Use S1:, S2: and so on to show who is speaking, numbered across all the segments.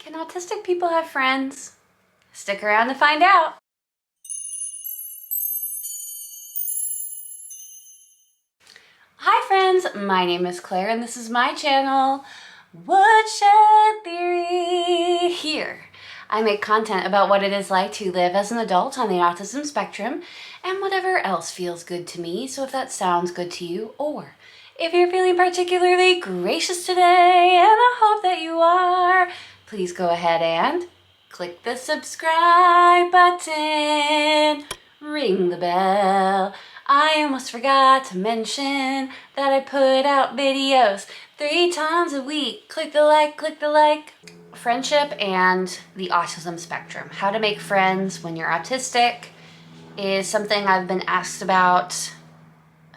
S1: Can autistic people have friends? Stick around to find out. Hi friends, my name is Claire and this is my channel, Woodshed Theory. Here, I make content about what it is like to live as an adult on the autism spectrum and whatever else feels good to me. So if that sounds good to you, or if you're feeling particularly gracious today, and I hope that you are, please go ahead and click the subscribe button, ring the bell. I almost forgot to mention that I put out videos 3 times a week. Click the like, click the like. Friendship and the autism spectrum. How to make friends when you're autistic is something I've been asked about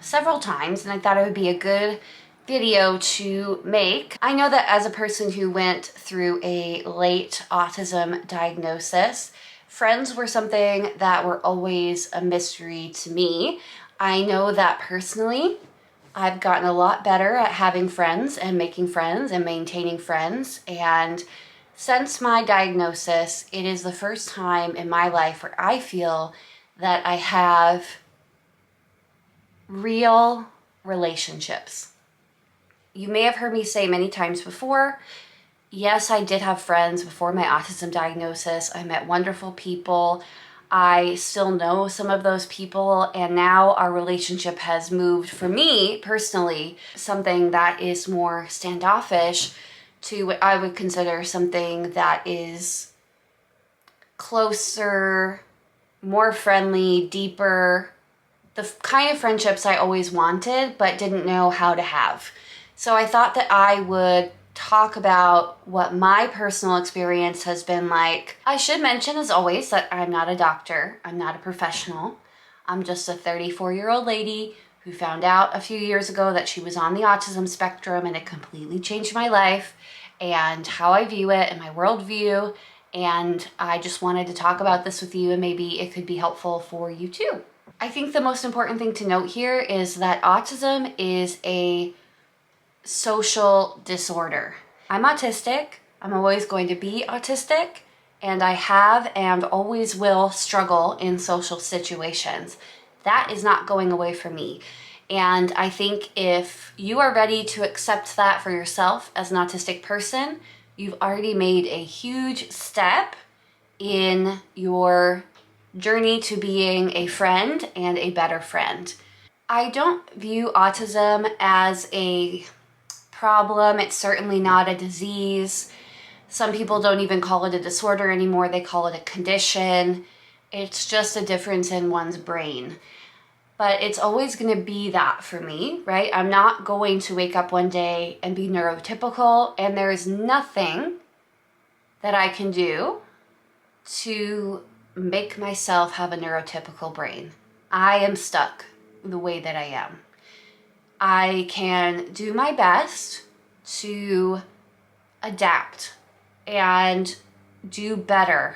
S1: several times, and I thought it would be a good video to make. I know that as a person who went through a late autism diagnosis, friends were something that were always a mystery to me. I know that personally, I've gotten a lot better at having friends and making friends and maintaining friends. And since my diagnosis, it is the first time in my life where I feel that I have real relationships. You may have heard me say many times before, yes, I did have friends before my autism diagnosis. I met wonderful people. I still know some of those people, and now our relationship has moved, for me personally, something that is more standoffish to what I would consider something that is closer, more friendly, deeper, the kind of friendships I always wanted but didn't know how to have. So I thought that I would talk about what my personal experience has been like. I should mention, as always, that I'm not a doctor. I'm not a professional. I'm just a 34-year-old lady who found out a few years ago that she was on the autism spectrum, and it completely changed my life and how I view it and my worldview. And I just wanted to talk about this with you, and maybe it could be helpful for you too. I think the most important thing to note here is that autism is a social disorder. I'm autistic. I'm always going to be autistic, and I have and always will struggle in social situations. That is not going away from me. And I think if you are ready to accept that for yourself as an autistic person, you've already made a huge step in your journey to being a friend and a better friend. I don't view autism as a problem. It's certainly not a disease. Some people don't even call it a disorder anymore. They call it a condition. It's just a difference in one's brain. But it's always going to be that for me, right? I'm not going to wake up one day and be neurotypical, and there is nothing that I can do to make myself have a neurotypical brain. I am stuck the way that I am. I can do my best to adapt and do better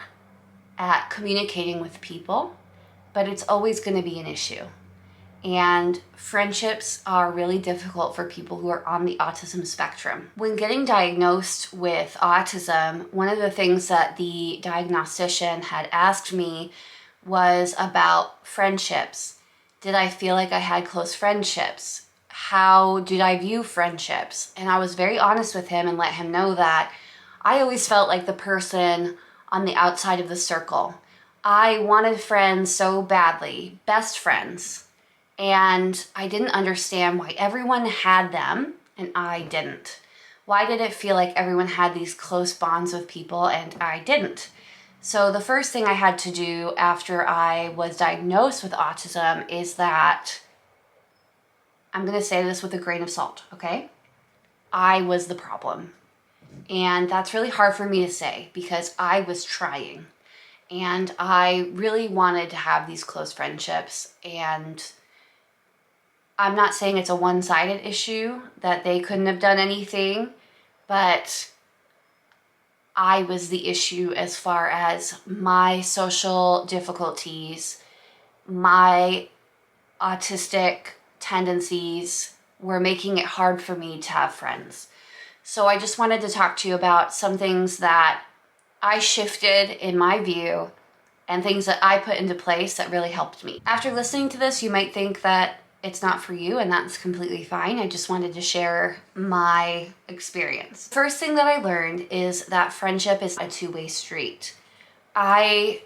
S1: at communicating with people, but it's always going to be an issue. And friendships are really difficult for people who are on the autism spectrum. When getting diagnosed with autism, one of the things that the diagnostician had asked me was about friendships. Did I feel like I had close friendships? How did I view friendships? And I was very honest with him and let him know that I always felt like the person on the outside of the circle. I wanted friends so badly, best friends. And I didn't understand why everyone had them and I didn't. Why did it feel like everyone had these close bonds with people and I didn't? So the first thing I had to do after I was diagnosed with autism is that, I'm going to say this with a grain of salt, okay? I was the problem. And that's really hard for me to say because I was trying. And I really wanted to have these close friendships, and I'm not saying it's a one-sided issue, that they couldn't have done anything, but I was the issue as far as my social difficulties, my autistic tendencies were making it hard for me to have friends. So I just wanted to talk to you about some things that I shifted in my view and things that I put into place that really helped me. After listening to this, you might think that it's not for you, and that's completely fine. I just wanted to share my experience. First thing that I learned is that friendship is a two-way street. I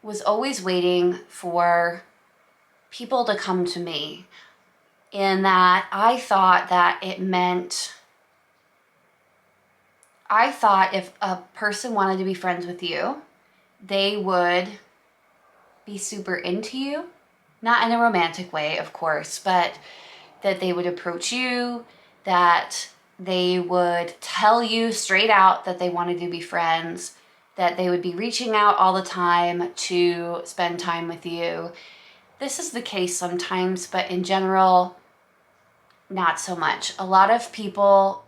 S1: was always waiting for people to come to me, in that I thought if a person wanted to be friends with you, they would be super into you. Not in a romantic way, of course, but that they would approach you, that they would tell you straight out that they wanted to be friends, that they would be reaching out all the time to spend time with you. This is the case sometimes, but in general, not so much. A lot of people,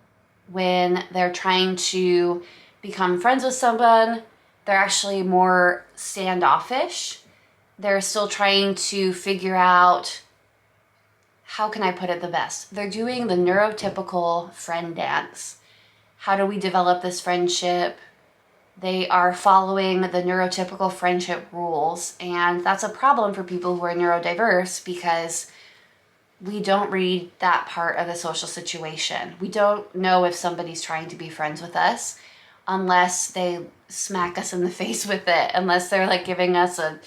S1: when they're trying to become friends with someone, they're actually more standoffish. They're still trying to figure out, how can I put it the best? They're doing the neurotypical friend dance. How do we develop this friendship? They are following the neurotypical friendship rules, and that's a problem for people who are neurodiverse because we don't read that part of the social situation. We don't know if somebody's trying to be friends with us unless they smack us in the face with it, unless they're like giving us a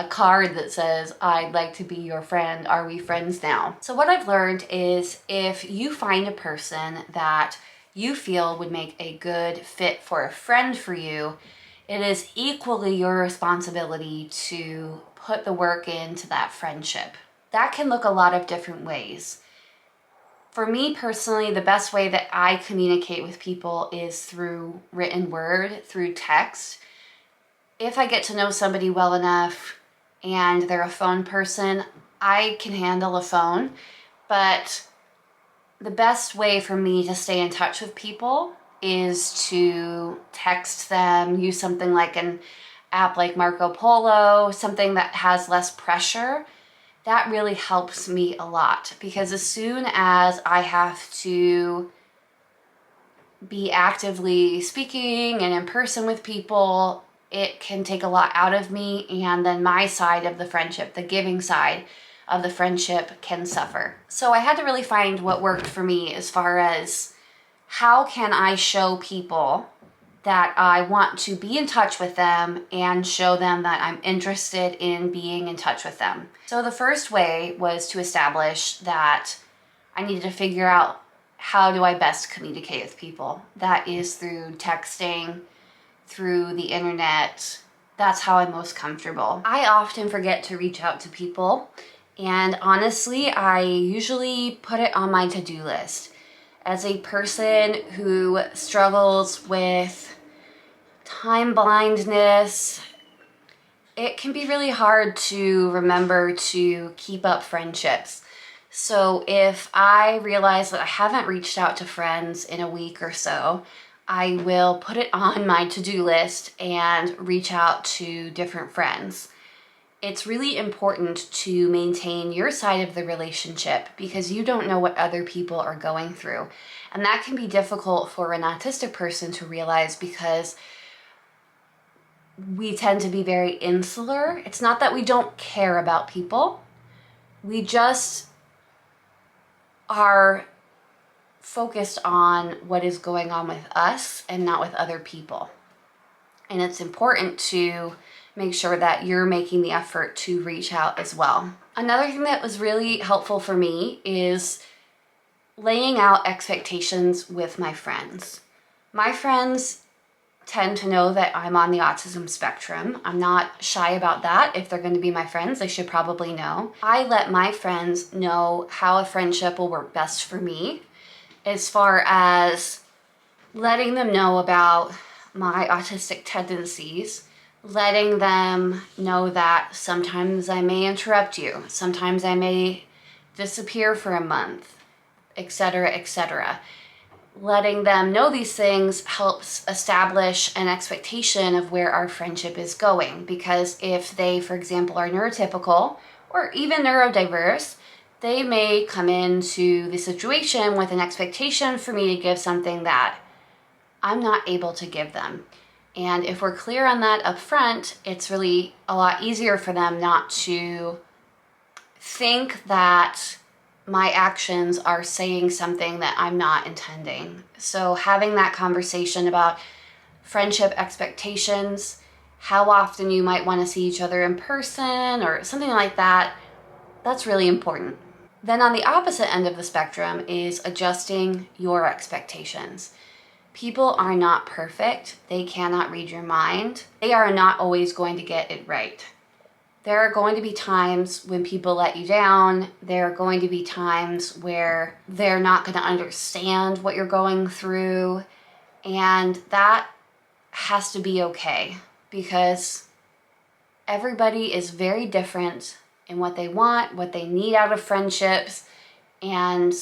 S1: card that says, I'd like to be your friend, are we friends now? So what I've learned is, if you find a person that you feel would make a good fit for a friend for you, it is equally your responsibility to put the work into that friendship. That can look a lot of different ways. For me personally, the best way that I communicate with people is through written word, through text. If I get to know somebody well enough and they're a phone person, I can handle a phone, but the best way for me to stay in touch with people is to text them, use something like an app like Marco Polo, something that has less pressure. That really helps me a lot, because as soon as I have to be actively speaking and in person with people, it can take a lot out of me, and then my side of the friendship, the giving side of the friendship, can suffer. So I had to really find what worked for me as far as how can I show people that I want to be in touch with them and show them that I'm interested in being in touch with them. So the first way was to establish that I needed to figure out, how do I best communicate with people? That is through texting, through the internet. That's how I'm most comfortable. I often forget to reach out to people, and honestly, I usually put it on my to-do list. As a person who struggles with time blindness, it can be really hard to remember to keep up friendships. So if I realize that I haven't reached out to friends in a week or so, I will put it on my to-do list and reach out to different friends. It's really important to maintain your side of the relationship, because you don't know what other people are going through. And that can be difficult for an autistic person to realize, because we tend to be very insular. It's not that we don't care about people. We just are focused on what is going on with us and not with other people. And it's important to make sure that you're making the effort to reach out as well. Another thing that was really helpful for me is laying out expectations with my friends. My friends tend to know that I'm on the autism spectrum. I'm not shy about that. If they're going to be my friends, they should probably know. I let my friends know how a friendship will work best for me, as far as letting them know about my autistic tendencies, letting them know that sometimes I may interrupt you, sometimes I may disappear for a month, etc., etc. Letting them know these things helps establish an expectation of where our friendship is going, because if they, for example, are neurotypical or even neurodiverse, they may come into the situation with an expectation for me to give something that I'm not able to give them. And if we're clear on that up front, it's really a lot easier for them not to think that my actions are saying something that I'm not intending. So having that conversation about friendship expectations, how often you might want to see each other in person or something like that, that's really important. Then on the opposite end of the spectrum is adjusting your expectations. People are not perfect. They cannot read your mind. They are not always going to get it right. There are going to be times when people let you down. There are going to be times where they're not going to understand what you're going through. And that has to be okay, because everybody is very different in what they want, what they need out of friendships. And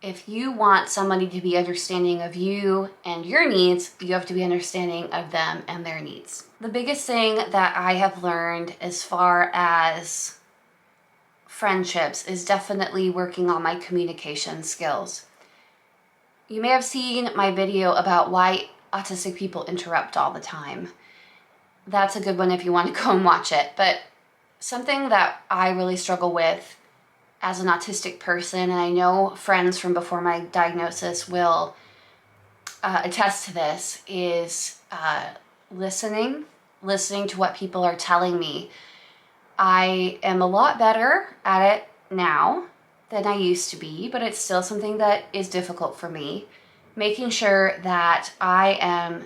S1: if you want somebody to be understanding of you and your needs, you have to be understanding of them and their needs. The biggest thing that I have learned as far as friendships is definitely working on my communication skills. You may have seen my video about why autistic people interrupt all the time. That's a good one if you want to go and watch it. But something that I really struggle with as an autistic person, and I know friends from before my diagnosis will attest to this, is listening to what people are telling me. I am a lot better at it now than I used to be, but it's still something that is difficult for me. Making sure that I am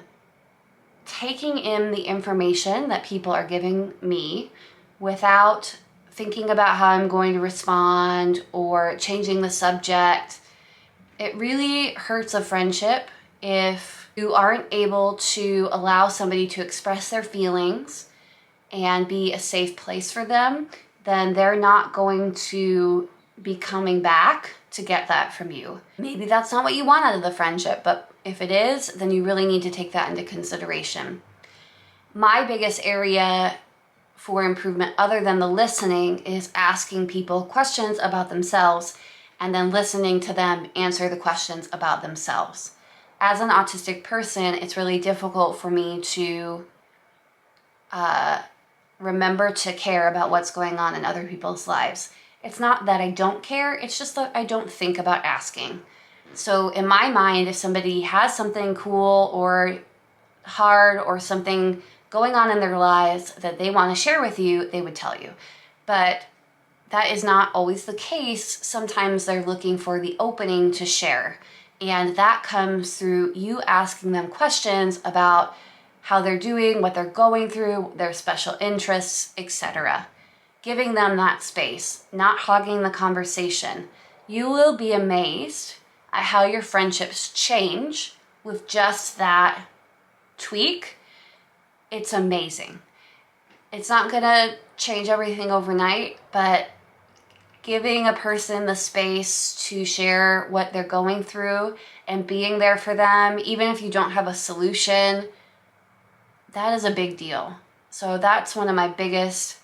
S1: taking in the information that people are giving me without thinking about how I'm going to respond or changing the subject. It really hurts a friendship if you aren't able to allow somebody to express their feelings and be a safe place for them. Then they're not going to be coming back to get that from you. Maybe that's not what you want out of the friendship, but if it is, then you really need to take that into consideration. My biggest area for improvement, other than the listening, is asking people questions about themselves and then listening to them answer the questions about themselves. As an autistic person, it's really difficult for me to remember to care about what's going on in other people's lives. It's not that I don't care, it's just that I don't think about asking. So in my mind, if somebody has something cool or hard or something going on in their lives that they want to share with you, they would tell you. But that is not always the case. Sometimes they're looking for the opening to share. And that comes through you asking them questions about how they're doing, what they're going through, their special interests, etc. Giving them that space, not hogging the conversation. You will be amazed at how your friendships change with just that tweak. It's amazing. It's not gonna change everything overnight, but giving a person the space to share what they're going through and being there for them, even if you don't have a solution, that is a big deal. So that's one of my biggest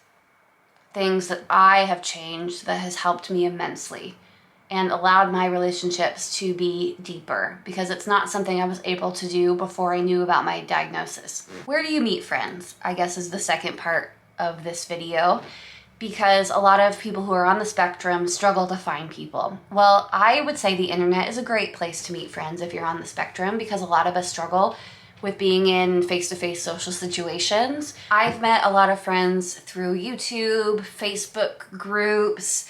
S1: things that I have changed that has helped me immensely and allowed my relationships to be deeper, because it's not something I was able to do before I knew about my diagnosis. Where do you meet friends, I guess, is the second part of this video, because a lot of people who are on the spectrum struggle to find people. Well, I would say the internet is a great place to meet friends if you're on the spectrum, because a lot of us struggle with being in face-to-face social situations. I've met a lot of friends through YouTube, Facebook groups,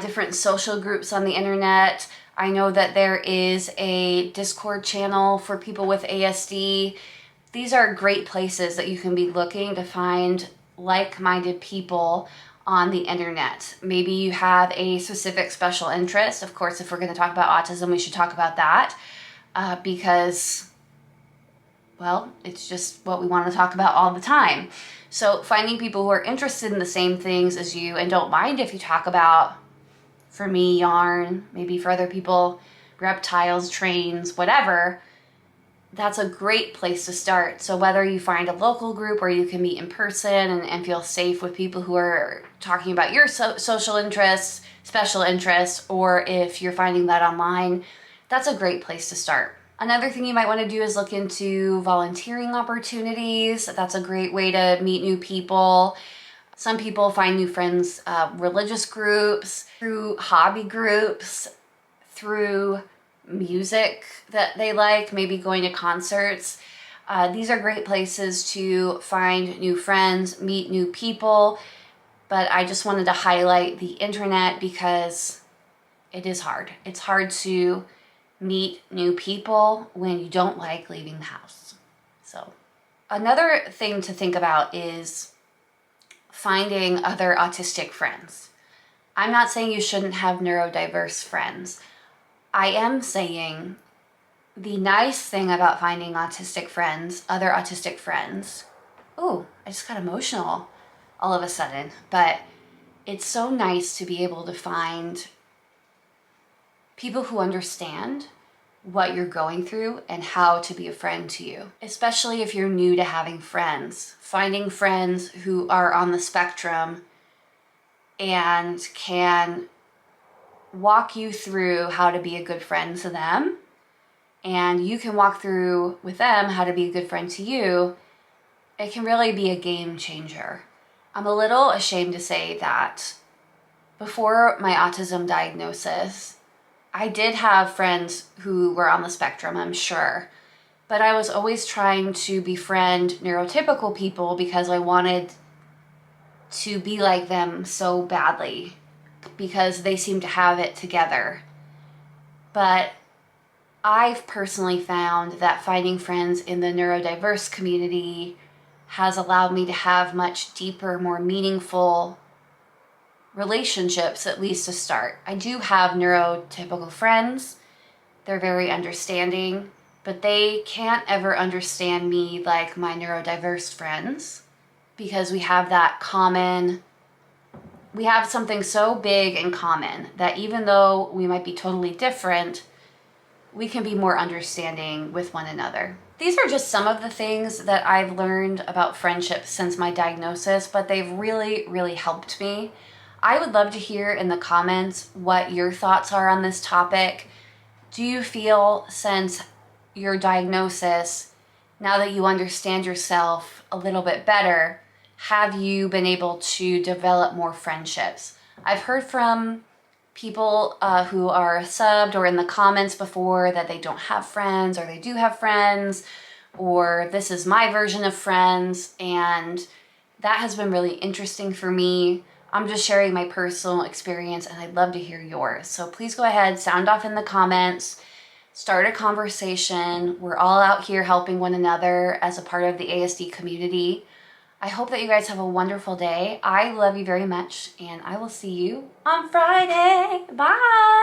S1: different social groups on the internet. I know that there is a Discord channel for people with ASD. These are great places that you can be looking to find like-minded people on the internet. Maybe you have a specific special interest. Of course, if we're going to talk about autism, we should talk about that because, well, it's just what we want to talk about all the time. So finding people who are interested in the same things as you and don't mind if you talk about, for me, yarn, maybe for other people, reptiles, trains, whatever, that's a great place to start. So whether you find a local group where you can meet in person and feel safe with people who are talking about your social interests, special interests, or if you're finding that online, that's a great place to start. Another thing you might want to do is look into volunteering opportunities. That's a great way to meet new people. Some people find new friends, religious groups, through hobby groups, through music that they like, maybe going to concerts. These are great places to find new friends, meet new people, but I just wanted to highlight the internet because it is hard. It's hard to meet new people when you don't like leaving the house. So another thing to think about is finding other autistic friends. I'm not saying you shouldn't have neurodiverse friends. I am saying the nice thing about finding autistic friends, other autistic friends, oh, I just got emotional all of a sudden, but it's so nice to be able to find people who understand what you're going through and how to be a friend to you, especially if you're new to having friends. Finding friends who are on the spectrum and can walk you through how to be a good friend to them, and you can walk through with them how to be a good friend to you, it can really be a game changer. I'm a little ashamed to say that before my autism diagnosis, I did have friends who were on the spectrum, I'm sure, but I was always trying to befriend neurotypical people because I wanted to be like them so badly because they seem to have it together. But I've personally found that finding friends in the neurodiverse community has allowed me to have much deeper, more meaningful relationships, at least to start. I do have neurotypical friends. They're very understanding, but they can't ever understand me like my neurodiverse friends because we have something so big in common that even though we might be totally different, we can be more understanding with one another. These are just some of the things that I've learned about friendships since my diagnosis, but they've really, really helped me. I would love to hear in the comments what your thoughts are on this topic. Do you feel, since your diagnosis, now that you understand yourself a little bit better, have you been able to develop more friendships? I've heard from people who are subbed or in the comments before that they don't have friends, or they do have friends, or this is my version of friends, and that has been really interesting for me. I'm just sharing my personal experience and I'd love to hear yours. So please go ahead, sound off in the comments, start a conversation. We're all out here helping one another as a part of the ASD community. I hope that you guys have a wonderful day. I love you very much and I will see you on Friday. Bye.